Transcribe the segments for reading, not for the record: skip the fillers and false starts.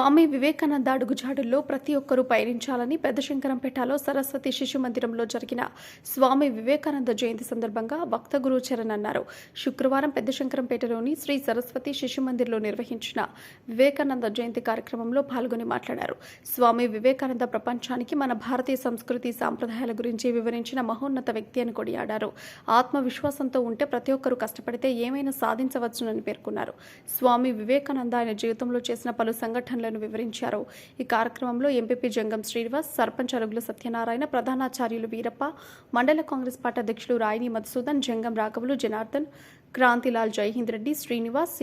స్వామి వివేకానంద అడుగుజాడల్లో ప్రతి ఒక్కరూ పయనించాలని పెద్దశంకరంపేటలో సరస్వతి శిశు మందిరంలో జరిగిన స్వామి వివేకానంద జయంతి సందర్భంగా వక్త గురు చరణ్ అన్నారు. శుక్రవారం పెద్దశంకరంపేటలోని శ్రీ సరస్వతి శిశు మందిర్లో నిర్వహించిన వివేకానంద జయంతి కార్యక్రమంలో పాల్గొని మాట్లాడారు. స్వామి వివేకానంద ప్రపంచానికి మన భారతీయ సంస్కృతి సాంప్రదాయాల గురించి వివరించిన మహోన్నత వ్యక్తి అని కొనియాడారు. ఆత్మవిశ్వాసంతో ఉంటే ప్రతి ఒక్కరూ కష్టపడితే ఏమైనా సాధించవచ్చునని పేర్కొన్నారు. స్వామి వివేకానంద ఆయన జీవితంలో చేసిన పలు సంఘటనలను వివరించారు. ఈ కార్యక్రమంలో ఎంపీపీ జంగం శ్రీనివాస్, సర్పంచ్ అరుగుల సత్యనారాయణ, ప్రధానాచార్యులు వీరప్ప, మండల కాంగ్రెస్ పార్టీ అధ్యక్షులు రాయిని మధుసూదన్, జంగం రాఘవులు, జనార్దన్, క్రాంతిలాల్, జైహింద్ రెడ్డి, శ్రీనివాస్,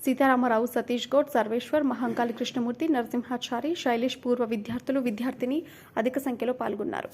సీతారామరావు, సతీష్ గౌడ్, సర్వేశ్వర్, మహంకాళి కృష్ణమూర్తి, నరసింహాచారి, శైలేష్ పూర్వ విద్యార్థులు, విద్యార్థిని అధిక సంఖ్యలో పాల్గొన్నారు.